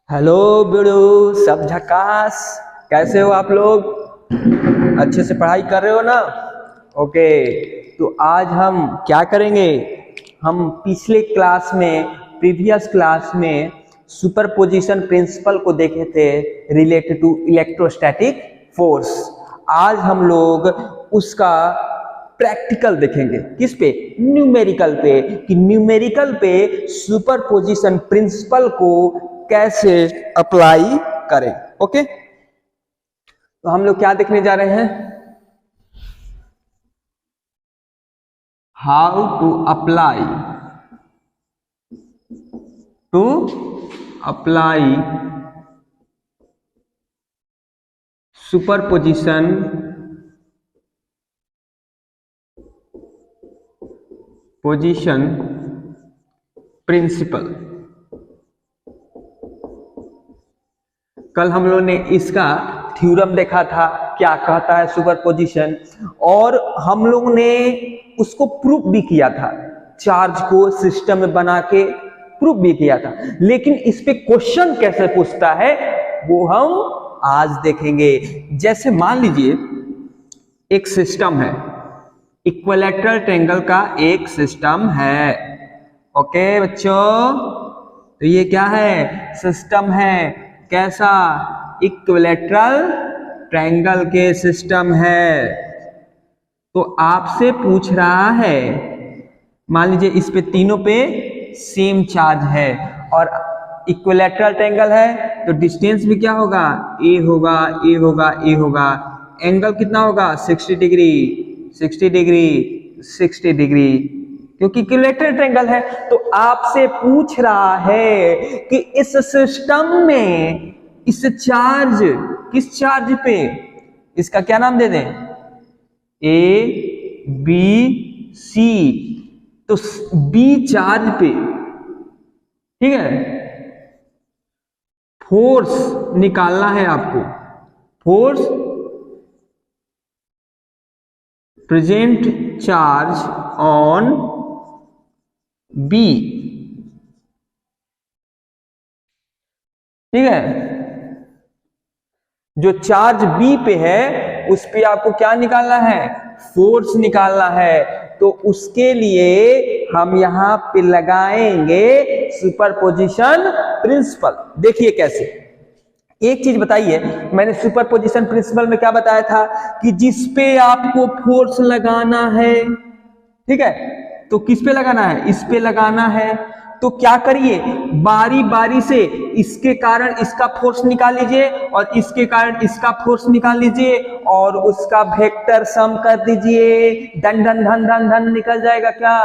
Hello बिड़ू, सब झकास। कैसे हो आप लोग? अच्छे से पढ़ाई कर रहे हो ना? ओके, तो आज हम क्या करेंगे? हम पिछले क्लास में, प्रीवियस क्लास में सुपरपोजिशन प्रिंसिपल को देखे थे रिलेटेड टू इलेक्ट्रोस्टैटिक फोर्स। आज हम लोग उसका प्रैक्टिकल देखेंगे। किस पे? न्यूमेरिकल पे, कि न्यूमेरिकल पे सुपरपोजिशन प्रिंसिपल को कैसे अप्लाई करें। ओके, तो हम लोग क्या देखने जा रहे हैं? How to apply superposition principle. कल हम लोग ने इसका थ्योरम देखा था, क्या कहता है सुपरपोजिशन, और हम लोग ने उसको प्रूफ भी किया था, चार्ज को सिस्टम में बना के प्रूफ भी किया था। लेकिन इस पे क्वेश्चन कैसे पूछता है वो हम आज देखेंगे। जैसे मान लीजिए एक सिस्टम है, इक्विलैटरल ट्रायंगल का एक सिस्टम है। ओके बच्चों, तो ये क्या है? सिस्टम है। कैसा? इक्विलैटरल ट्रायंगल के सिस्टम है। तो आपसे पूछ रहा है, मान लीजिए इस पे तीनों पे सेम चार्ज है और इक्विलैटरल ट्रायंगल है, तो डिस्टेंस भी क्या होगा? ए होगा, ए होगा, ए होगा। एंगल कितना होगा? 60 डिग्री, 60 डिग्री, 60 डिग्री, क्योंकि इक्विलैटरल ट्रायंगल है। तो आपसे पूछ रहा है कि इस सिस्टम में इस चार्ज, किस चार्ज पे, इसका क्या नाम दे दें? A B C. तो बी चार्ज पे, ठीक है, फोर्स निकालना है आपको। Force present charge on B, ठीक है। जो चार्ज बी पे है उस पे आपको क्या निकालना है? फोर्स निकालना है। तो उसके लिए हम यहां पे लगाएंगे सुपरपोजिशन प्रिंसिपल। देखिए कैसे। एक चीज बताइए, मैंने सुपरपोजिशन प्रिंसिपल में क्या बताया था कि जिस पे आपको फोर्स लगाना है, ठीक है, तो किस पे लगाना है? इस पे लगाना है। तो क्या करिए, बारी बारी से इसके कारण इसका फोर्स निकाल लीजिए और इसके कारण इसका फोर्स निकाल लीजिए और उसका वेक्टर सम कर दीजिए। धन धन धन धन धन निकल जाएगा क्या?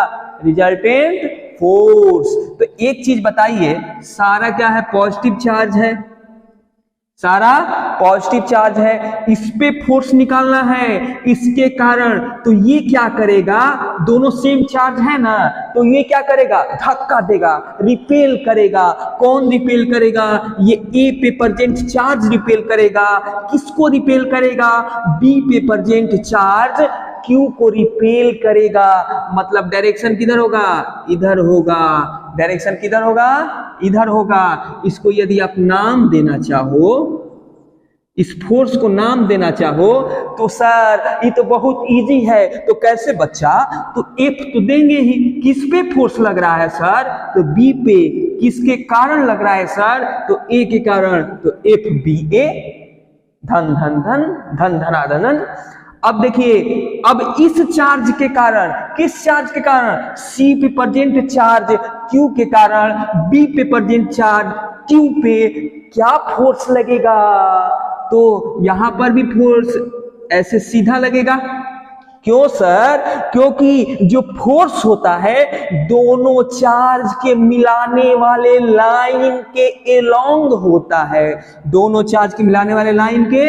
Resultant force. तो एक चीज बताइए, सारा क्या है? पॉजिटिव चार्ज है, सारा पॉजिटिव चार्ज है। इस पे फोर्स निकालना है इसके कारण, तो ये क्या करेगा? दोनों सेम चार्ज है ना, तो ये क्या करेगा? धक्का देगा, रिपेल करेगा। कौन रिपेल करेगा? ये ए पे प्रेजेंट चार्ज रिपेल करेगा। किसको रिपेल करेगा? बी पे प्रेजेंट चार्ज क्यू को रिपेल करेगा। मतलब डायरेक्शन किधर होगा? इधर होगा। डायरेक्शन किधर होगा? इधर होगा। इसको यदि आप नाम देना चाहो, इस फोर्स को नाम देना चाहो, तो सर ये तो बहुत इजी है। तो कैसे बच्चा? तो एफ तो देंगे ही। किस पे फोर्स लग रहा है सर? तो बी पे। किसके कारण लग रहा है सर? तो ए के कारण। तो एफ बी ए, धन धन धन धन धनाधन। अब देखिए, अब इस चार्ज के कारण, किस चार्ज के कारण? सी पे प्रेजेंट चार्ज क्यू के कारण बी पे प्रेजेंट चार्ज क्यू पे क्या फोर्स लगेगा? तो यहां पर भी फोर्स ऐसे सीधा लगेगा। क्यों सर? क्योंकि जो फोर्स होता है दोनों चार्ज के मिलाने वाले लाइन के एलोंग होता है। दोनों चार्ज के मिलाने वाले लाइन के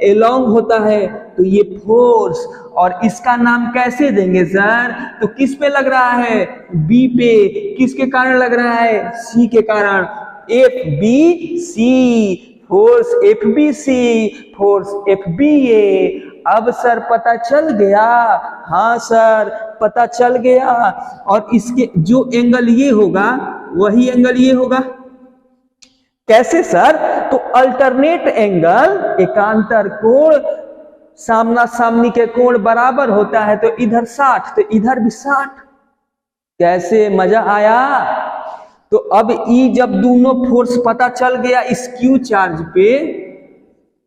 एलोंग होता है। तो ये फोर्स, और इसका नाम कैसे देंगे सर? तो किस पे लग रहा है? बी पे। किसके कारण लग रहा है? सी के कारण। F B C, force F B C, force F B A. अब सर पता चल गया? हाँ सर पता चल गया। और इसके जो एंगल ये होगा वही एंगल ये होगा। कैसे सर? तो अल्टरनेट एंगल, एकांतर कोण, सामना सामनी के कोण बराबर होता है, तो इधर 60 तो इधर भी 60। कैसे, मजा आया? तो अब ई जब दोनों फोर्स पता चल गया इस क्यू चार्ज पे,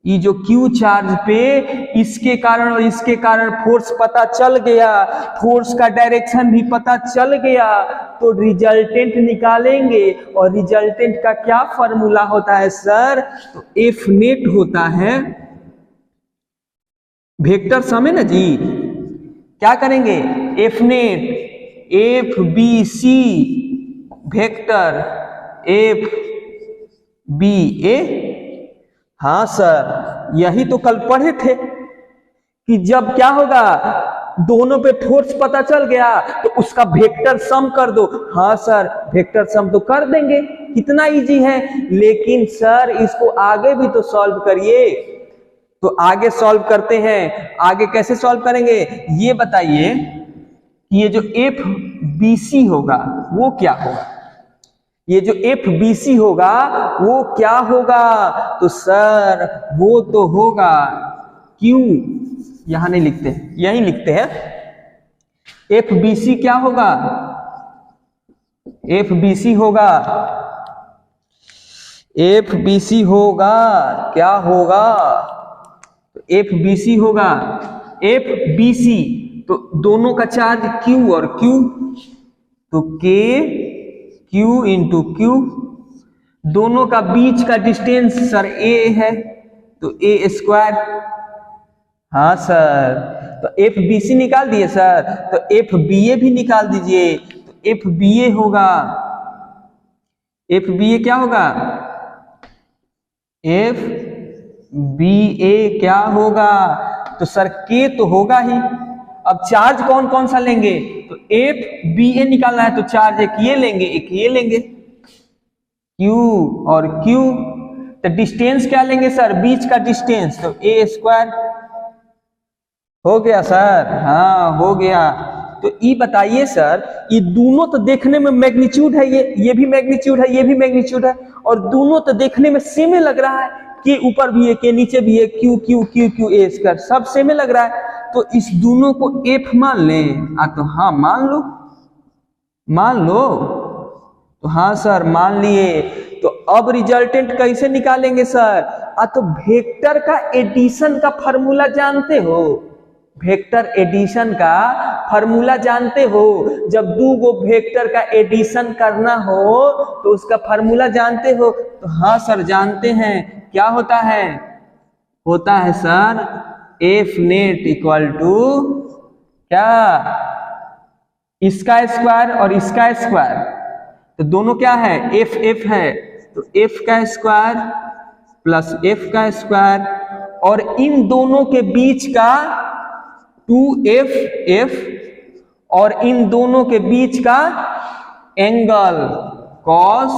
ये जो क्यू चार्ज पे इसके कारण और इसके कारण फोर्स पता चल गया, फोर्स का डायरेक्शन भी पता चल गया, तो रिजल्टेंट निकालेंगे। और रिजल्टेंट का क्या फॉर्मूला होता है सर? तो एफ नेट होता है, वेक्टर सम है ना जी, क्या करेंगे? F net, F B C vector F B A. हाँ सर, यही तो कल पढ़े थे कि जब क्या होगा, दोनों पे फोर्स पता चल गया तो उसका वेक्टर सम कर दो। हाँ सर, वेक्टर सम तो कर देंगे, कितना इजी है। लेकिन सर इसको आगे भी तो सॉल्व करिए। तो आगे सॉल्व करते हैं। आगे कैसे सॉल्व करेंगे ये बताइए कि ये जो एफ बी सी होगा वो क्या होगा? ये जो एफ बी सी होगा वो क्या होगा? तो सर वो तो होगा क्यू, यहां नहीं लिखते हैं, यहीं लिखते हैं। एफ बी सी क्या होगा? एफ बी सी होगा, एफ बी सी होगा, क्या होगा? एफ बी सी होगा, एफ बी सी, तो दोनों का चार्ज क्यू और क्यू, तो के क्यू इंटू क्यू, दोनों का बीच का डिस्टेंस सर ए है, तो ए स्क्वायर। हाँ सर, तो एफ बी सी निकाल दिए सर, तो एफ बी ए भी निकाल दीजिए। तो एफ बी ए होगा, एफ बी ए क्या होगा? एफ बी ए क्या होगा? तो सर के तो होगा ही। अब चार्ज कौन कौन सा लेंगे? तो एफ बी ए निकालना है, तो चार्ज एक ये लेंगे, एक ये लेंगे, क्यू और क्यू। तो डिस्टेंस क्या लेंगे सर? बीच का डिस्टेंस, तो ए स्क्वायर। हो गया सर? हाँ हो गया। तो ये बताइए सर, ये दोनों तो देखने में मैग्नीट्यूड है, ये भी मैग्नीट्यूड है, ये भी मैग्नीट्यूड है, और दोनों तो देखने में सेम ही लग रहा है, के ऊपर भी है, के नीचे भी है, Q Q Q Q A square, सब सेम लग रहा है। तो इस दोनों को एफ मान लें। तो हाँ मान लो, मान लो। तो हाँ सर मान लिए। तो अब रिजल्टेंट कैसे निकालेंगे सर? तो वेक्टर का एडिशन का फॉर्मूला जानते हो? वेक्टर एडिशन का फॉर्मूला जानते हो? जब दो गो वेक्टर का एडिशन करना हो तो उसका फॉर्मूला जानते हो? तो हाँ सर जानते हैं। क्या होता है? होता है sir F net equal to क्या? इसका स्क्वायर और इसका स्क्वायर, तो दोनों क्या है? एफ एफ है, तो एफ का स्क्वायर प्लस एफ का स्क्वायर, और इन दोनों के बीच का 2f f, और इन दोनों के बीच का एंगल cos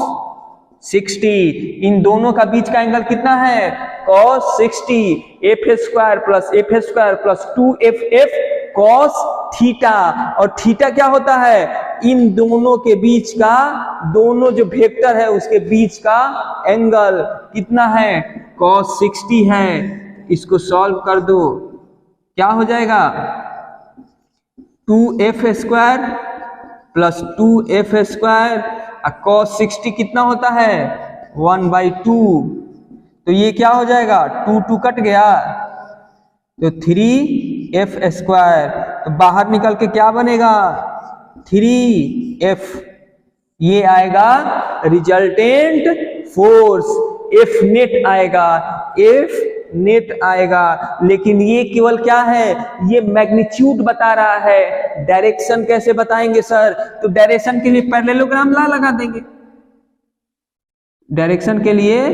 60। इन दोनों का बीच का एंगल कितना है? cos 60। F square plus 2f cos theta, और थीटा क्या होता है? इन दोनों के बीच का, दोनों जो वेक्टर है उसके बीच का एंगल कितना है? cos 60 है। इसको सॉल्व कर दो, क्या हो जाएगा? 2f square plus 2f square, cos 60 कितना होता है? 1/2। तो ये क्या हो जाएगा? 2 2 कट गया, तो 3f स्क्वायर। तो बाहर निकल के क्या बनेगा? 3f। ये आएगा रिजल्टेंट फोर्स, एफ नेट आएगा, एफ नेट आएगा। लेकिन ये केवल क्या है? ये मैग्नीट्यूड बता रहा है। डायरेक्शन कैसे बताएंगे सर? तो डायरेक्शन के लिए पैरेललोग्राम लॉ लगा देंगे। डायरेक्शन के लिए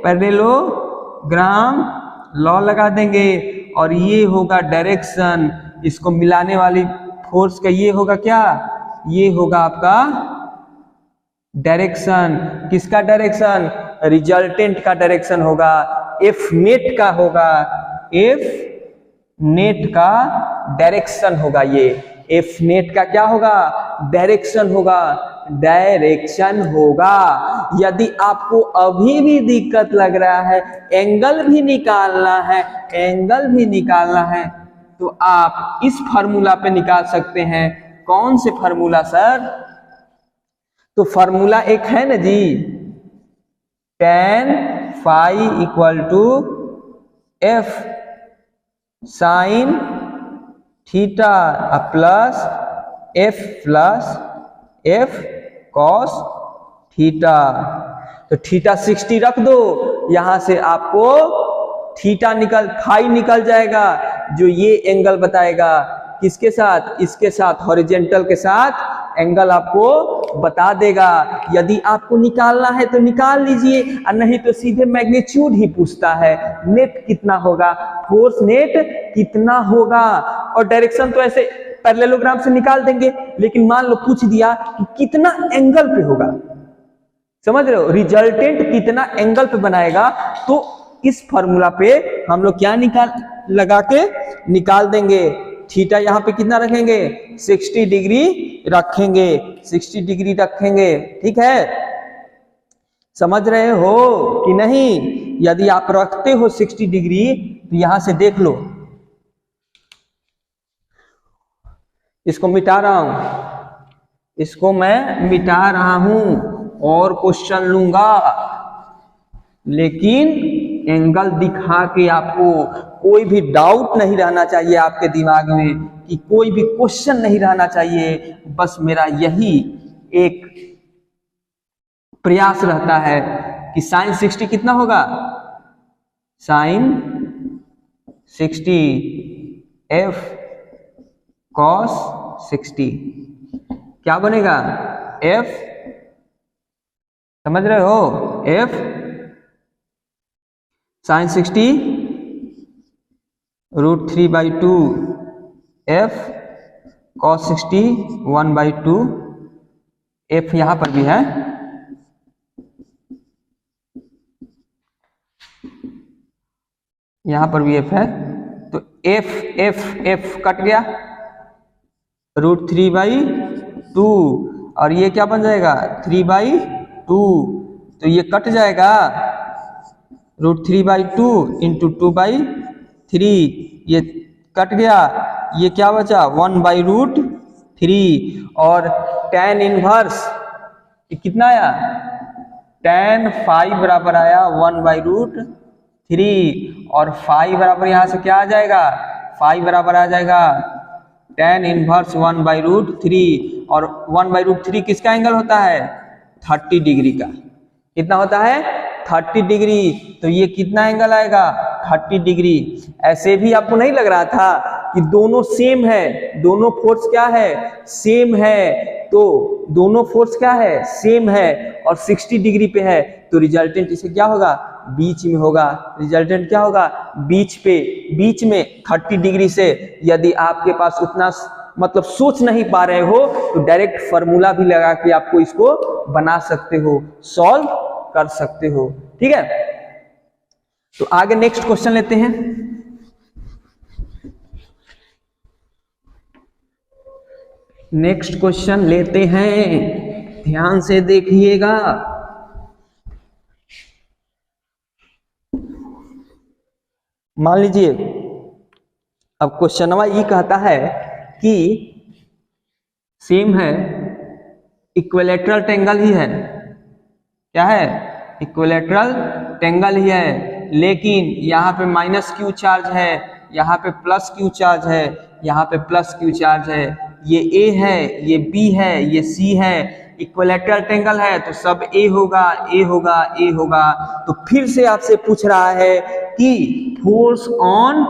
पैरेललोग्राम लॉ लगा देंगे, और ये होगा डायरेक्शन। इसको मिलाने वाली फोर्स का ये होगा क्या? ये होगा आपका डायरेक्शन। किसका डायरेक्शन? रिजल्टेंट का डायरेक्शन होगा, एफ नेट का होगा, एफ नेट का डायरेक्शन होगा ये। एफ नेट का क्या होगा, डायरेक्शन होगा, डायरेक्शन होगा। यदि आपको अभी भी दिक्कत लग रहा है, एंगल भी निकालना है, एंगल भी निकालना है, तो आप इस फार्मूला पे निकाल सकते हैं। कौन से फार्मूला सर? तो फार्मूला एक है ना जी, tan phi equal to F sine theta plus F cos theta. तो थीटा 60 रख दो, यहां से आपको थीटा फाई निकल जाएगा, जो ये एंगल बताएगा किसके साथ, इसके साथ, हॉरिजॉन्टल के साथ एंगल आपको बता देगा। यदि आपको निकालना है तो निकाल लीजिए, और नहीं तो सीधे मैग्नीट्यूड ही पूछता है, नेट कितना होगा, फोर्स नेट कितना होगा। और डायरेक्शन तो ऐसे पैरेललोग्राम से निकाल देंगे, लेकिन मान लो पूछ दिया कि कितना एंगल पे होगा, समझ रहे हो, रिजल्टेंट कितना एंगल पे बनाएगा, तो इस फॉर्मूला पे हम लोग क्या लगा के निकाल देंगे। थीटा यहाँ पे कितना रखेंगे, 60 डिग्री रखेंगे, 60 डिग्री रखेंगे, ठीक है, समझ रहे हो कि नहीं? यदि आप रखते हो 60 डिग्री तो यहां से देख लो, इसको मिटा रहा हूं, इसको मैं मिटा रहा हूं और क्वेश्चन लूंगा, लेकिन एंगल दिखा के आपको कोई भी डाउट नहीं रहना चाहिए आपके दिमाग में, कि कोई भी क्वेश्चन नहीं रहना चाहिए। बस मेरा यही एक प्रयास रहता है कि साइन 60 कितना होगा, साइन 60 एफ कॉस 60 क्या बनेगा, एफ, समझ रहे हो, F sine 60 √3/2 F cos 60 1/2 F यहां पर भी है, यहां पर भी एफ है, तो एफ कट गया, √3/2 और ये क्या बन जाएगा 3/2, तो ये कट जाएगा, √3/2 इंटू 2/3, ये कट गया, ये क्या बचा 1/√3, और tan इनवर्स कितना आया, tan phi बराबर आया 1/√3, और phi बराबर यहां से क्या आ जाएगा, phi बराबर आ जाएगा tan इनवर्स 1/√3, और 1/√3 किसका एंगल होता है, 30 डिग्री का। कितना होता है, 30 डिग्री, तो ये कितना एंगल आएगा, 30 डिग्री। ऐसे भी आपको नहीं लग रहा था कि दोनों सेम है, दोनों फोर्स क्या है, सेम है, तो दोनों फोर्स क्या है, सेम है, और 60 डिग्री पे है, तो रिजल्टेंट इसे क्या होगा, बीच में होगा, रिजल्टेंट क्या होगा, बीच में 30 डिग्री से। यदि आपके पास उतना मतलब सोच नहीं पा रहे हो, तो डायरेक्ट फार्मूला भी लगा के आपको इसको बना सकते हो, सॉल्व कर सकते हो, ठीक है। तो आगे नेक्स्ट क्वेश्चन लेते हैं। नेक्स्ट क्वेश्चन लेते हैं, ध्यान से देखिएगा। मान लीजिए अब क्वेश्चन नंबर ये कहता है कि सेम है, इक्विलैटरल ट्रायंगल ही है, क्या है, इक्विलैटरल ट्रायंगल ही है, लेकिन यहाँ पे -q चार्ज है, यहाँ पे +q चार्ज है, यहाँ पे +q चार्ज है, ये A है, ये B है, ये C है, इक्विलैटरल ट्रायंगल है, तो सब A होगा, A होगा, A होगा। तो फिर से आपसे पूछ रहा है कि फोर्स ऑन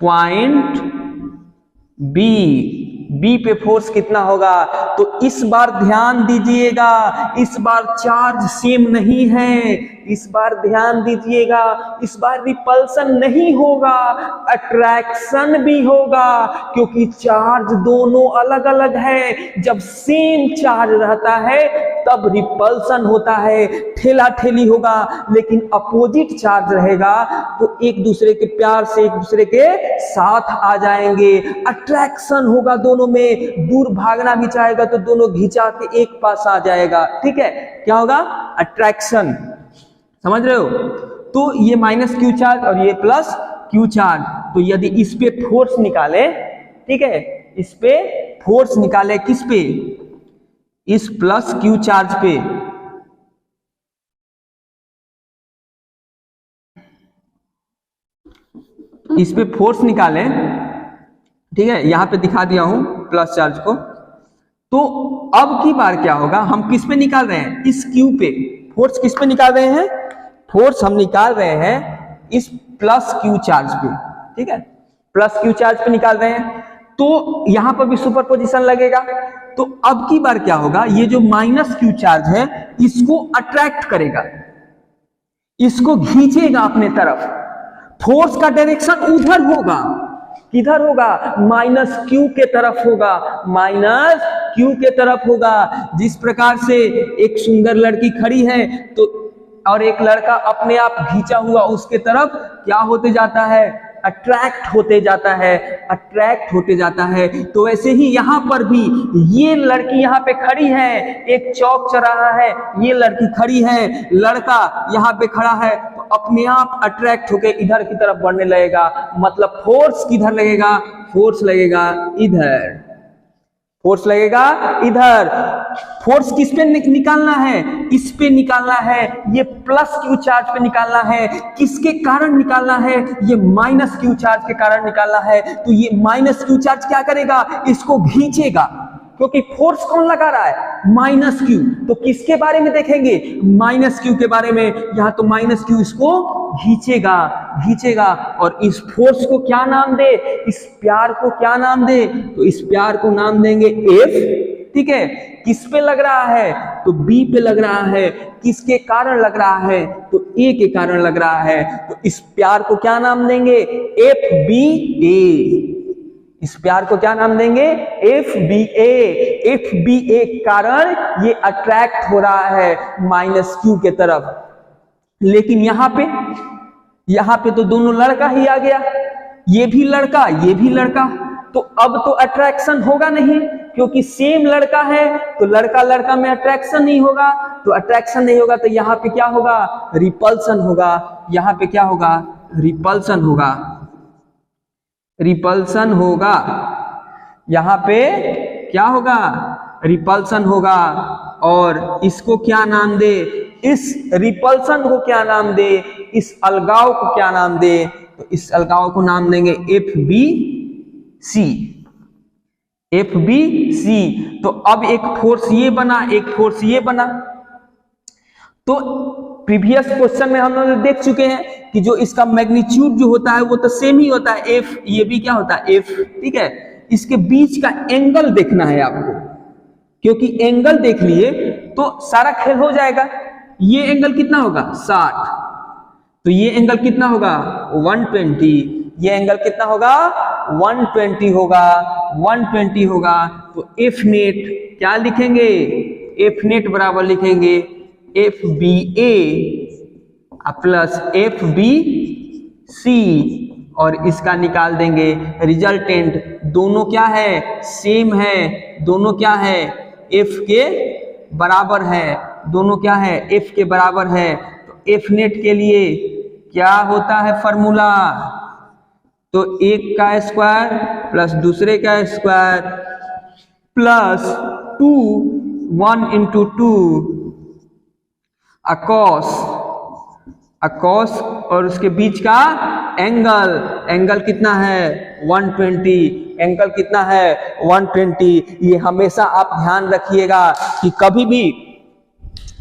पॉइंट बी पे फोर्स कितना होगा। तो इस बार ध्यान दीजिएगा, इस बार चार्ज सेम नहीं है, इस बार ध्यान दीजिएगा, इस बार रिपल्सन नहीं होगा, अट्रैक्शन भी होगा, क्योंकि चार्ज दोनों अलग अलग है। जब सेम चार्ज रहता है तब रिपल्सन होता है, ठेला ठेली होगा, लेकिन अपोजिट चार्ज रहेगा तो एक दूसरे के प्यार से एक दूसरे के साथ आ जाएंगे। अट्रैक्शन होगा दोनों में, दूर भागना भी चाहेगा तो दोनों घिंचा के एक पास आ जाएगा। ठीक है, क्या होगा? अट्रैक्शन। समझ रहे हो? तो ये माइनस क्यू चार्ज और ये प्लस क्यू चार्ज, तो यदि इस पे फोर्स निकाले, ठीक है, इस पे फोर्स निकाले, किस पे? इस प्लस क्यू चार्ज पे, इस पे फोर्स निकाले, ठीक है, यहां पे दिखा दिया हूं प्लस चार्ज को। तो अब की बार क्या होगा? हम किस पे निकाल रहे हैं? इस क्यू पे। फोर्स किस पे निकाल रहे हैं? फोर्स हम निकाल रहे हैं इस प्लस क्यू चार्ज पे, ठीक है, प्लस क्यू चार्ज पे निकाल रहे हैं। तो यहां पर भी सुपरपोजिशन लगेगा। तो अब की बार क्या होगा? ये जो माइनस क्यू चार्ज है इसको अट्रैक्ट करेगा, इसको खींचेगा अपने तरफ। फोर्स का डायरेक्शन उधर होगा, किधर होगा? माइनस क्यू के तरफ होगा, माइनस क्यू के तरफ होगा। जिस प्रकार से एक सुंदर लड़की खड़ी है तो और एक लड़का अपने आप खींचा हुआ उसके तरफ क्या होते जाता है? अट्रैक्ट होते जाता है, अट्रैक्ट होते जाता है। तो वैसे ही यहां पर भी ये लड़की यहां पे खड़ी है, एक चौक चौराहा है, ये लड़की खड़ी है, लड़का यहां पे खड़ा है, तो अपने आप अट्रैक्ट होके इधर की तरफ बढ़ने लगेगा। मतलब फोर्स किधर लगेगा? फोर्स लगेगा इधर, फोर्स लगेगा इधर। फोर्स किस पे निकालना है? इस पे निकालना है, ये प्लस क्यू चार्ज पे निकालना है। किसके कारण निकालना है? ये माइनस क्यू चार्ज के कारण निकालना है। तो ये माइनस क्यू चार्ज क्या करेगा? इसको खींचेगा, क्योंकि फोर्स कौन लगा रहा है? Minus Q. तो किसके बारे में देखेंगे? माइनस क्यू के बारे में। यहां तो माइनस क्यू इसको खींचेगा, खींचेगा। और इस फोर्स को क्या नाम दे? इस प्यार को क्या नाम दे? तो इस प्यार को नाम देंगे एफ। ठीक है, किस पे लग रहा है? तो बी पे लग रहा है। किसके कारण लग रहा है? तो ए के कारण लग रहा है। तो इस प्यार को क्या नाम देंगे? एफ बी ए। इस प्यार को क्या नाम देंगे? एफ बी ए। एफ बी ए कारण ये अट्रैक्ट हो रहा है माइनस क्यू के तरफ। लेकिन यहां पे तो दोनों लड़का ही आ गया, ये भी लड़का, ये भी लड़का। तो अब तो अट्रैक्शन होगा नहीं, क्योंकि सेम लड़का है तो लड़का लड़का में अट्रैक्शन नहीं होगा। तो अट्रैक्शन नहीं होगा तो यहां पे क्या होगा? रिपल्सन होगा। यहां पे क्या होगा? रिपल्सन होगा, रिपल्सन होगा। यहां पे क्या होगा? रिपल्सन होगा। और इसको क्या नाम दे? इस रिपल्सन को क्या नाम दे? इस अलगाव को क्या नाम दे? तो इस अलगाव को नाम देंगे F B C. F B C. तो अब एक फोर्स ये बना, एक फोर्स ये बना। तो प्रीवियस क्वेश्चन में हम लोग देख चुके हैं कि जो इसका मैग्नीट्यूड जो होता है वो तो सेम ही होता है, एफ। ये भी क्या होता है? एफ। ठीक है, इसके बीच का एंगल देखना है आपको, क्योंकि एंगल देख लिए तो सारा खेल हो जाएगा। ये एंगल कितना होगा? 60। तो ये एंगल कितना होगा? 120। ये एंगल कितना होगा? 120 होगा, 120 होगा। तो एफ नेट क्या लिखेंगे? एफ नेट बराबर लिखेंगे एफ बी ए प्लस एफ बी सी, और इसका निकाल देंगे रिजल्टेंट। दोनों क्या है? सेम है। दोनों क्या है? एफ के बराबर है। दोनों क्या है? एफ के बराबर है। तो एफ नेट के लिए क्या होता है फॉर्मूला? तो एक का स्क्वायर प्लस दूसरे का स्क्वायर प्लस 2, 1 into 2 अकॉस और उसके बीच का एंगल। एंगल कितना है? 120। एंगल कितना है? 120। ये हमेशा आप ध्यान रखिएगा कि कभी भी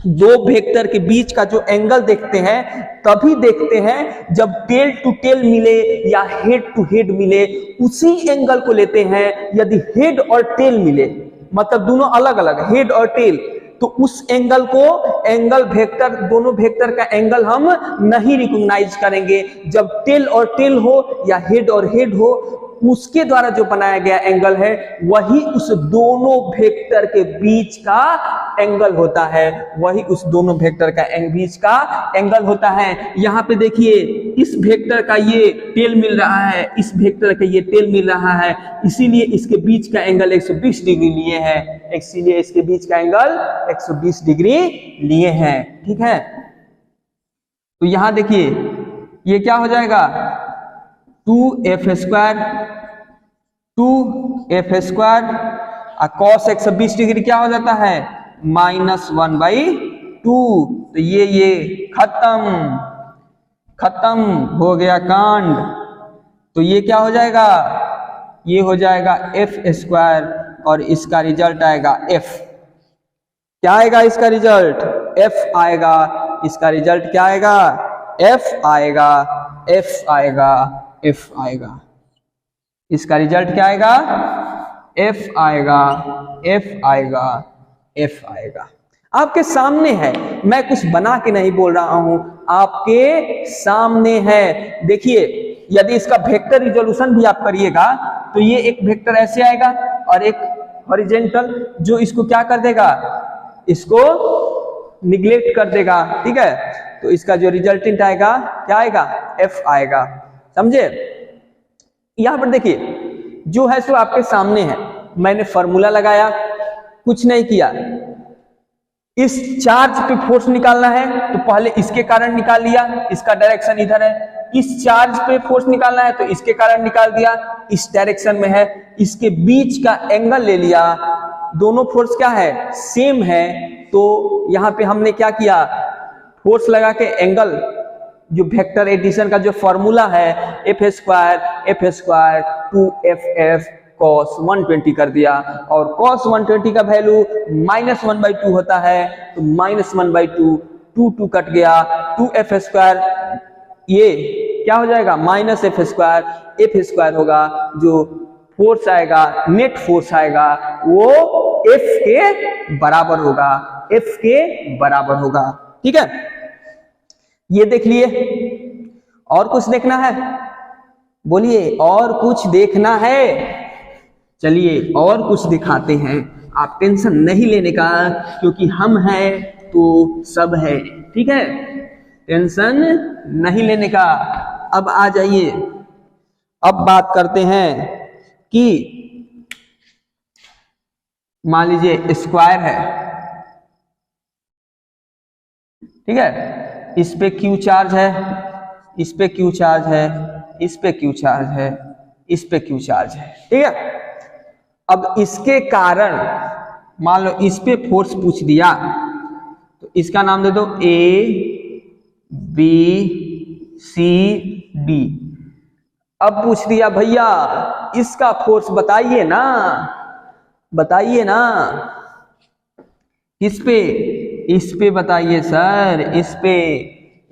दो वेक्टर के बीच का जो एंगल देखते हैं तभी देखते हैं जब टेल टू टेल मिले या हेड टू हेड मिले, उसी एंगल को लेते हैं। यदि हेड और टेल मिले, मतलब दोनों अलग अलग हेड और टेल, तो उस एंगल को एंगल वेक्टर, दोनों वेक्टर का एंगल हम नहीं रिकॉग्नाइज करेंगे। जब टेल और टेल हो या हेड और हेड हो, उसके द्वारा जो बनाया गया एंगल है वही उस दोनों वेक्टर के बीच का एंगल होता है, वही उस दोनों वेक्टर का बीच का एंगल होता है। यहां पे देखिए, इस वेक्टर का ये टेल मिल रहा है, इस वेक्टर का ये टेल मिल रहा है, इसीलिए इसके बीच का एंगल 120 डिग्री लिए हैं, इसीलिए इसके बीच का एंगल 120 डिग्री लिए हैं। ठीक है, तो यहां देखिए ये क्या हो जाएगा, 2f स्क्वायर, 2f² और cos 120 डिग्री क्या हो जाता है, -1/2। तो ये खत्म हो गया कांड। तो ये क्या हो जाएगा, ये हो जाएगा f² और इसका रिजल्ट आएगा f। क्या आएगा इसका रिजल्ट, f आएगा। इसका रिजल्ट क्या आएगा, f आएगा, f आएगा, f आएगा। इसका रिजल्ट क्या आएगा, f आएगा, f आएगा, f आएगा। आपके सामने है, मैं कुछ बना के नहीं बोल रहा हूं, आपके सामने है। देखिए, यदि इसका वेक्टर रिजोल्यूशन भी आप करिएगा तो ये एक वेक्टर ऐसे आएगा और एक हॉरिजॉन्टल, जो इसको क्या कर देगा, इसको निगलेक्ट कर देगा। ठीक है, तो इसका जो रिजल्टेंट आएगा क्या आएगा, f आएगा। समझे? यहां पर देखिए, जो है सो आपके सामने है, मैंने फॉर्मूला लगाया, कुछ नहीं किया। इस चार्ज पे फोर्स निकालना है तो पहले इसके कारण निकाल लिया, इसका डायरेक्शन इधर है। इस चार्ज पे फोर्स निकालना है तो इसके कारण निकाल दिया, इस डायरेक्शन में है। इसके बीच का एंगल ले लिया, दोनों फोर्स क्या है, सेम है। तो यहां पे हमने क्या किया, फोर्स लगा के एंगल, जो वेक्टर एडिशन का जो फॉर्मूला है f² 2ff cos 120 कर दिया, और cos 120 का वैल्यू -1/2 होता है, तो -1/2, 2 कट गया, 2f², ये क्या हो जाएगा, -f² होगा। जो फोर्स आएगा, नेट फोर्स आएगा, वो f के बराबर होगा, f के बराबर होगा। ठीक है, ये देख लिए। और कुछ देखना है, बोलिए, और कुछ देखना है? चलिए और कुछ दिखाते हैं। आप टेंशन नहीं लेने का, क्योंकि हम हैं तो सब है। ठीक है, टेंशन नहीं लेने का। अब आ जाइए, अब बात करते हैं कि मान लीजिए स्क्वायर है, ठीक है, इस पे Q चार्ज है, इस पे Q चार्ज है, इस पे Q चार्ज है, इस पे Q चार्ज है। ठीक है, अब इसके कारण मान लो इस पे फोर्स पूछ दिया, तो इसका नाम दे दो ABCD। अब पूछ दिया भैया इसका फोर्स बताइए ना, बताइए ना, किस पे, इस पे बताइए सर,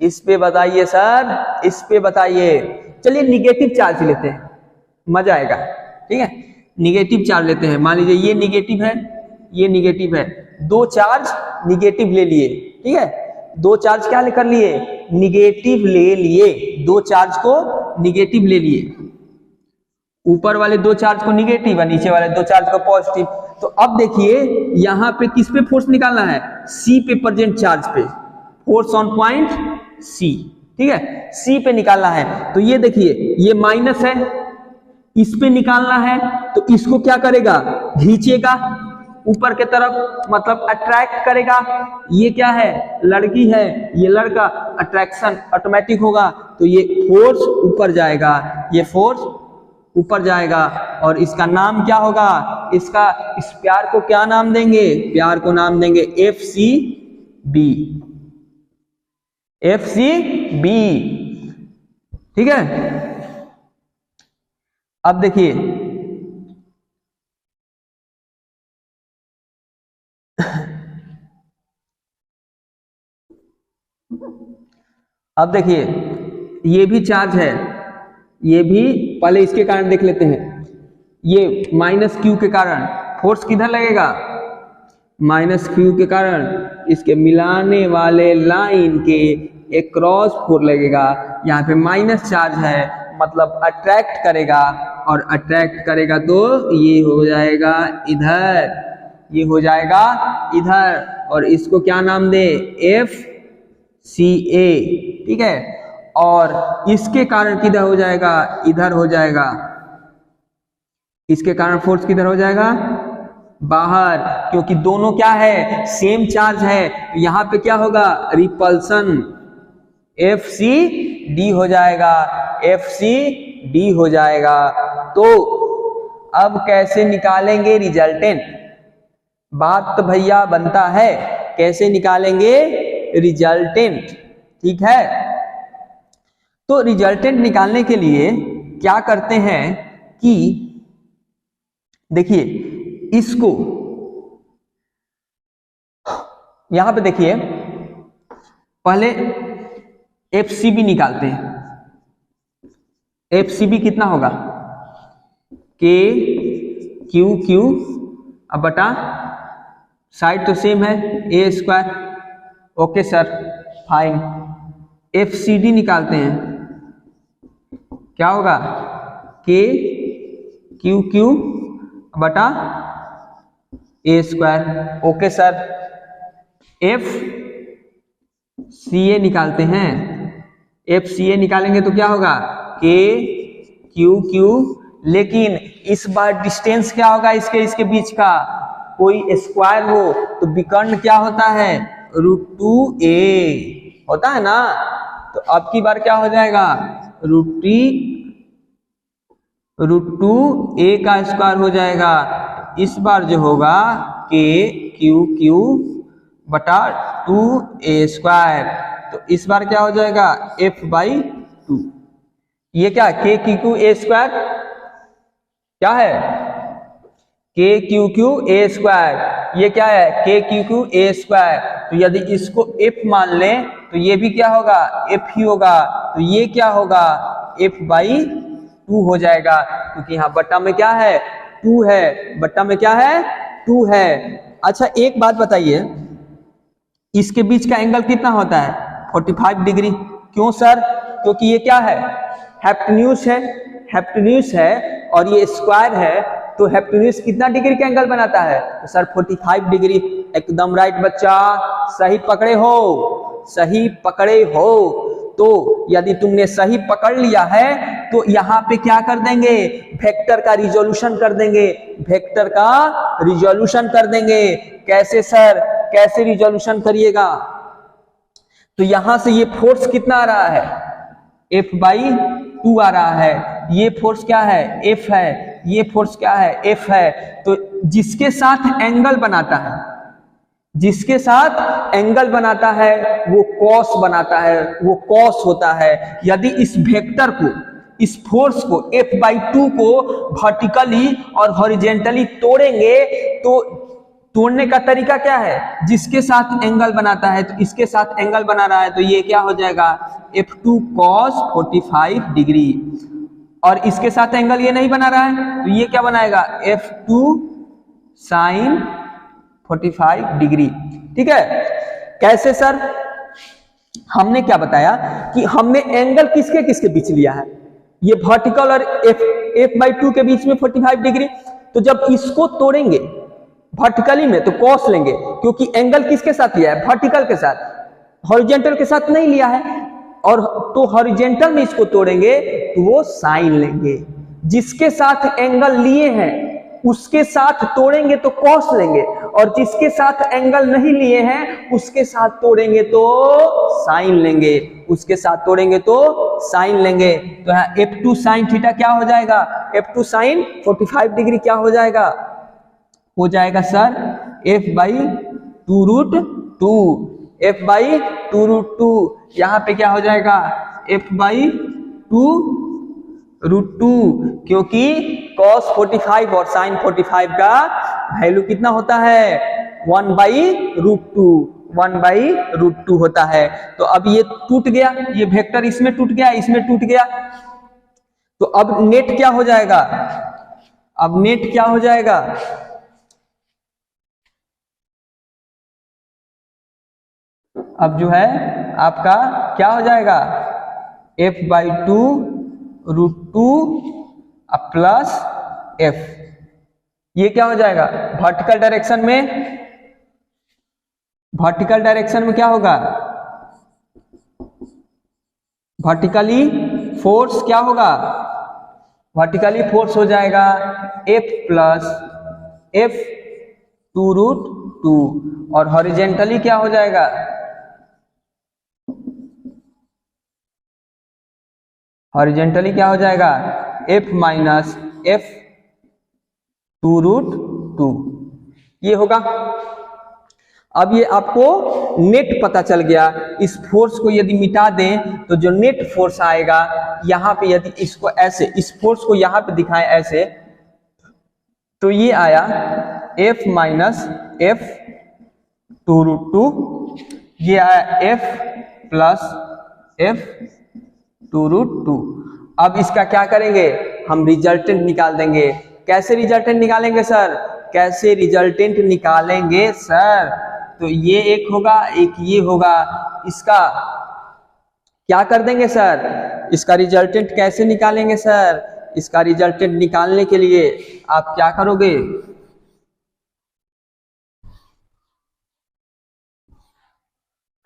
इस पे बताइए सर, इस पे बताइए। चलिए निगेटिव चार्ज लेते हैं, मजा आएगा। ठीक है, निगेटिव चार्ज लेते हैं। मान लीजिए ये निगेटिव है, ये निगेटिव है, दो चार्ज निगेटिव ले लिए। ठीक है, दो चार्ज क्या कर लिए, निगेटिव ले लिए, दो चार्ज को निगेटिव ले लिए। ऊपर वाले दो चार्ज को निगेटिव और नीचे वाले दो चार्ज को पॉजिटिव। तो अब देखिए यहां पे किस पे फोर्स निकालना है, सी पे प्रेजेंट चार्ज पे, फोर्स ऑन पॉइंट सी। ठीक है, सी पे निकालना है। तो ये देखिए ये माइनस है, इस पे निकालना है, तो इसको क्या करेगा, खींचेगा ऊपर के तरफ, मतलब अट्रैक्ट करेगा। ये क्या है, लड़की है, ये लड़का, अट्रैक्शन ऑटोमेटिक होगा। तो ये फोर्स ऊपर जाएगा, ये फोर्स ऊपर जाएगा, और इसका नाम क्या होगा, इसका, इस प्यार को क्या नाम देंगे, प्यार को नाम देंगे FCB, FCB। ठीक है, अब देखिए अब देखिए ये भी चार्ज है, ये भी, पहले इसके कारण देख लेते हैं। ये -Q के कारण फोर्स किधर लगेगा, माइनस क्यू के कारण इसके मिलाने वाले लाइन के अक्रॉस फोर्स लगेगा। यहाँ पे माइनस चार्ज है मतलब अट्रैक्ट करेगा, और अट्रैक्ट करेगा तो ये हो जाएगा इधर, ये हो जाएगा इधर, और इसको क्या नाम दे, FCA, ठीक है। और इसके कारण किधर हो जाएगा, इधर हो जाएगा, इसके कारण फोर्स किधर हो जाएगा, बाहर, क्योंकि दोनों क्या है, सेम चार्ज है। तो यहां पे क्या होगा, रिपल्सन, FCD हो जाएगा, FCD हो जाएगा। तो अब कैसे निकालेंगे रिजल्टेंट, बात तो भैया बनता है, कैसे निकालेंगे रिजल्टेंट, ठीक है। तो रिजल्टेंट निकालने के लिए क्या करते हैं कि देखिए, इसको यहां पे देखिए, पहले FCB निकालते हैं। FCB कितना होगा, KQQ अब बटा साइड तो सेम है, A square, okay sir fine. FCD निकालते हैं, क्या होगा, KQQ बटा A square, okay sir. FCA निकालते हैं, FCA निकालेंगे तो क्या होगा, KQQ, लेकिन इस बार डिस्टेंस क्या होगा इसके बीच का, कोई स्क्वायर हो तो विकर्ण क्या होता है, √2a होता है ना। तो अब की बार क्या हो जाएगा, √2a का स्क्वायर हो जाएगा। इस बार जो होगा KQQ बटा 2a स्क्वायर, तो इस बार क्या हो जाएगा, F/2। ये क्या, KQQ स्क्वायर क्या है, KQQ स्क्वायर, ये क्या है, KQQ स्क्वायर। तो यदि इसको F मान लें तो ये भी क्या होगा, F ही होगा। तो ये क्या होगा, F/2 हो जाएगा, क्योंकि यहाँ बट्टा में क्या है, 2 है, बट्टा में क्या है, 2 है। अच्छा एक बात बताइए, इसके बीच का एंगल कितना होता है, 45 डिग्री। क्यों सर, क्योंकि ये क्या है, हाइपोटेन्यूज है, हाइपोटेन्यूज है, और ये स्क्वायर है, तो हाइपोटेन्यूज कितना डिग्री का एंगल बनाता है, तो सर 45 डिग्री। एकदम राइट बच्चा, सही पकड़े हो, सही पकड़े हो। तो यदि तुमने सही पकड़ लिया है तो यहाँ पे क्या कर देंगे, वेक्टर का रिजोल्यूशन कर देंगे, वेक्टर का रिजोल्यूशन कर देंगे। कैसे सर, कैसे रिजोल्यूशन करिएगा, तो यहां से ये फोर्स कितना आ रहा है, F/2 आ रहा है, ये फोर्स क्या है, F है, ये फोर्स क्या है, F है। तो जिसके साथ एंगल बनाता है, जिसके साथ एंगल बनाता है वो कॉस बनाता है, वो कॉस होता है। यदि इस वेक्टर को, इस फोर्स को, F/2 को वर्टिकली और हॉरिजेंटली तोड़ेंगे तो तोड़ने का तरीका क्या है, जिसके साथ एंगल बनाता है, तो इसके साथ एंगल बना रहा है, तो ये क्या हो जाएगा, F2 cos 45 डिग्री। और इसके साथ एंगल ये नहीं बना रहा है, तो ये क्या बनाएगा, F2 sin 45 डिग्री। ठीक है, कैसे सर, हमने क्या बताया कि हमने एंगल किसके किसके बीच लिया है, ये वर्टिकल और F/2 के बीच में 45 डिग्री। तो जब इसको तोड़ेंगे वर्टिकली में तो कॉस लेंगे, क्योंकि एंगल किसके साथ लिया है, वर्टिकल के साथ, हॉरिजेंटल के साथ नहीं लिया है। और तो हॉरिजेंटल में इसको तोड़ेंगे तो वो साइन लेंगे, जिसके साथ एंगल लिए हैं उसके साथ तोड़ेंगे तो कॉस लेंगे, और जिसके साथ एंगल नहीं लिए हैं उसके साथ तोड़ेंगे तो साइन लेंगे, उसके साथ तोड़ेंगे तो साइन लेंगे। तो यहाँ F2 साइन थीटा क्या हो जाएगा, F2 साइन 45 डिग्री क्या हो जाएगा, हो जाएगा सर F/2√2, F/2√2। यहां पे क्या हो जाएगा, F/2√2, क्योंकि cos 45 और sin 45 का वैल्यू कितना होता है, 1/√2, 1/√2 होता है। तो अब ये टूट गया, ये वेक्टर इसमें टूट गया, इसमें टूट गया, तो अब नेट क्या हो जाएगा, अब नेट क्या हो जाएगा, अब जो है आपका क्या हो जाएगा, f/2 √2 प्लस f, ये क्या हो जाएगा वर्टिकल डायरेक्शन में क्या होगा, वर्टिकली फोर्स क्या होगा, वर्टिकली फोर्स हो जाएगा F प्लस f/2 √2 और हॉरिजेंटली क्या हो जाएगा, हॉरिजेंटली क्या हो जाएगा F माइनस f/2 √2, ये होगा। अब ये आपको नेट पता चल गया। इस फोर्स को यदि मिटा दें तो जो नेट फोर्स आएगा यहाँ पे, यदि इसको ऐसे, इस फोर्स को यहाँ पे दिखाएं ऐसे, तो ये आया F माइनस f/2 √2, ये आया F प्लस f/2 √2। अब इसका क्या करेंगे, हम रिजल्टेंट निकाल देंगे। कैसे रिजल्टेंट निकालेंगे सर, कैसे रिजल्टेंट निकालेंगे सर, तो ये एक होगा, एक ये होगा, इसका क्या कर देंगे सर, इसका रिजल्टेंट कैसे निकालेंगे सर, इसका रिजल्टेंट निकालने के लिए आप क्या करोगे,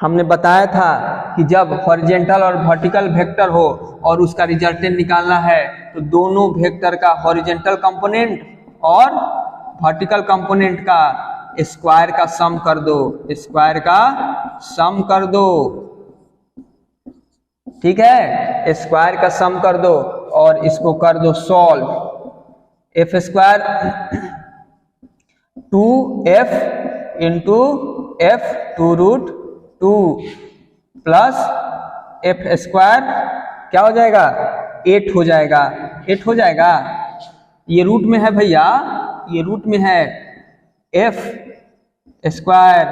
हमने बताया था कि जब हॉरिजेंटल और वर्टिकल वेक्टर हो और उसका रिजल्टेंट निकालना है तो दोनों वेक्टर का हॉरिजेंटल कंपोनेंट और वर्टिकल कंपोनेंट का स्क्वायर का सम कर दो, स्क्वायर का सम कर दो, ठीक है, स्क्वायर का सम कर दो और इसको कर दो solve. f² 2f into f/2 √2 plus f² क्या हो जाएगा 8 हो जाएगा, 8 हो जाएगा, ये रूट में है भैया, ये रूट में है, f²,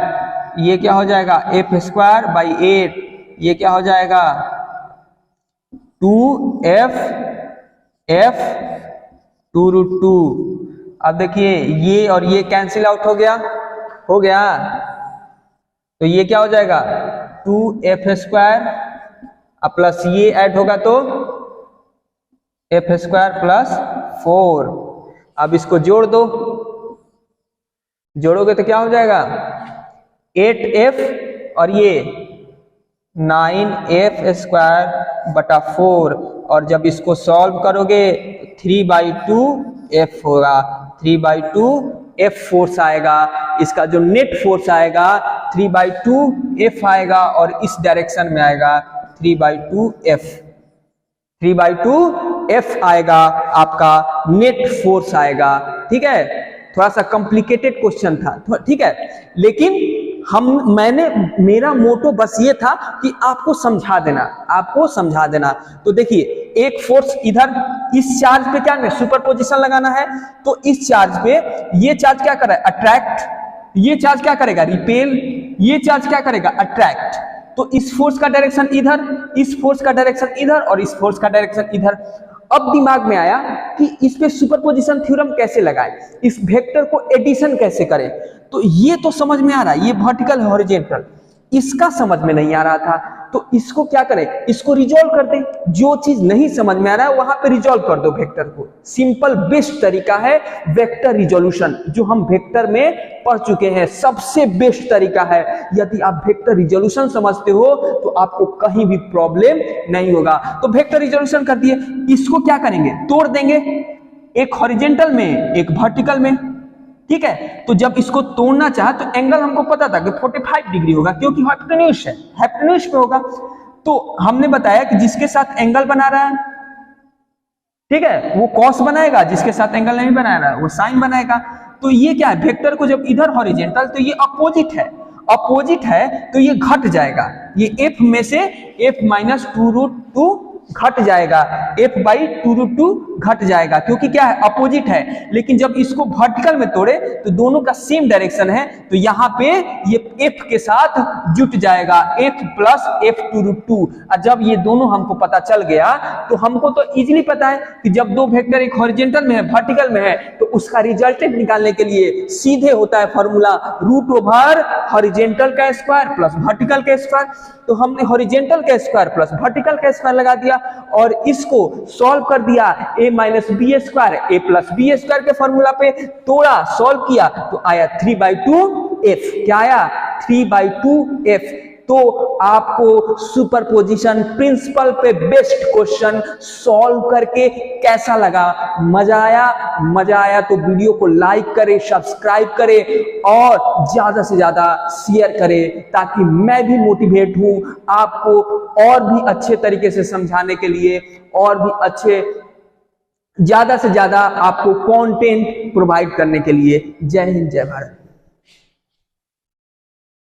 ये क्या हो जाएगा f²/8, ये क्या हो जाएगा 2f f/2 √2। अब देखिए ये और ये कैंसिल आउट हो गया, हो गया, तो ये क्या हो जाएगा 2f² प्लस ये ऐड होगा तो f² प्लस 4। अब इसको जोड़ दो, जोड़ोगे तो क्या हो जाएगा 8f और ये 9f²/4 और जब इसको सॉल्व करोगे 3/2f होगा, 3/2f फोर्स आएगा, इसका जो नेट फोर्स आएगा 3/2f आएगा और इस डायरेक्शन में आएगा 3/2f, 3/2f आएगा आपका नेट फोर्स आएगा, ठीक है। थोड़ा सा कॉम्प्लिकेटेड क्वेश्चन था, ठीक है, लेकिन मेरा मोटो बस ये था कि आपको समझा देना, आपको समझा देना। तो देखिए एक फोर्स इधर इस चार्ज पे क्या है सुपरपोजिशन लगाना है, तो इस चार्ज पे ये चार्ज क्या कर रहा है अट्रैक्ट, ये चार्ज क्या करेगा रिपेल, ये चार्ज क्या करेगा अट्रैक्ट। तो इस फोर्स का डायरेक्शन इधर, इस फोर्स का डायरेक्शन इधर और इस फोर्स का डायरेक्शन इधर। अब दिमाग में आया कि इस पे सुपरपोजिशन थ्योरम कैसे लगाएं, इस वेक्टर को एडिशन कैसे करें। तो ये तो समझ में आ रहा है, ये वर्टिकल है हॉरिजॉन्टल, इसका समझ में नहीं आ रहा था, तो इसको क्या करें, इसको रिजॉल्व कर दें। जो चीज नहीं समझ में आ रहा है वहां पे रिजॉल्व कर दो वेक्टर को। सिंपल बेस्ट तरीका है वेक्टर रिजोल्यूशन, जो हम वेक्टर में पढ़ चुके हैं, सबसे बेस्ट तरीका है। यदि आप वेक्टर रिजोल्यूशन समझते हो तो आपको कहीं भी प्रॉब्लम नहीं होगा। तो वेक्टर रिजोल्यूशन कर दिए, इसको क्या करेंगे तोड़ देंगे, एक हॉरिजॉन्टल में एक वर्टिकल में, ठीक है। तो जब इसको तोड़ना चाहा तो एंगल हमको पता था कि 45 डिग्री होगा, क्योंकि हाइपोटेन्यूज है, हाइपोटेन्यूज पे होगा। तो हमने बताया कि जिसके साथ एंगल बना रहा है, ठीक है, वो कॉस बनाएगा, जिसके साथ एंगल नहीं बना रहा है वो साइन बनाएगा। तो ये क्या है, वेक्टर को जब इधर हॉरिजॉन्टल तो ये अपोजिट है, अपोजिट है तो ये घट जाएगा, ये f में से f-2 √2 घट जाएगा, f/2√2 घट जाएगा, क्योंकि क्या है, अपोजिट है। लेकिन जब इसको वर्टिकल में तोड़े तो दोनों का सेम डायरेक्शन है, तो यहाँ पे ये f के साथ जुट जाएगा, f + f2√2। और जब ये दोनों हमको पता चल गया तो हमको तो इजीली पता है कि जब दो वेक्टर एक हॉरिजॉन्टल में है, वर्टिकल में है, तो उसका रिजल्टेंट निकालने के लिए सीधे होता है फॉर्मूला √/हॉरिजॉन्टल का स्क्वायर प्लस वर्टिकल का स्क्वायर। तो हमने हॉरिजॉन्टल का स्क्वायर प्लस वर्टिकल का स्क्वायर लगा दिया और इसको सॉल्व कर दिया, a - b² a + b² के फॉर्मूला पे तोड़ा, सॉल्व किया तो आया 3/2f। क्या आया? 3/2f। तो आपको सुपरपोजिशन प्रिंसिपल पे बेस्ट क्वेश्चन सॉल्व करके कैसा लगा? मजा आया? मजा आया तो वीडियो को लाइक करें, सब्सक्राइब करें और ज्यादा से ज्यादा शेयर करें, ताकि मैं भी मोटिवेट हूं आपको और भी अच्छे तरीके से समझाने के लिए, और भी अच्छे ज्यादा से ज्यादा आपको कंटेंट प्रोवाइड करने के लिए। जय हिंद, जय भारत।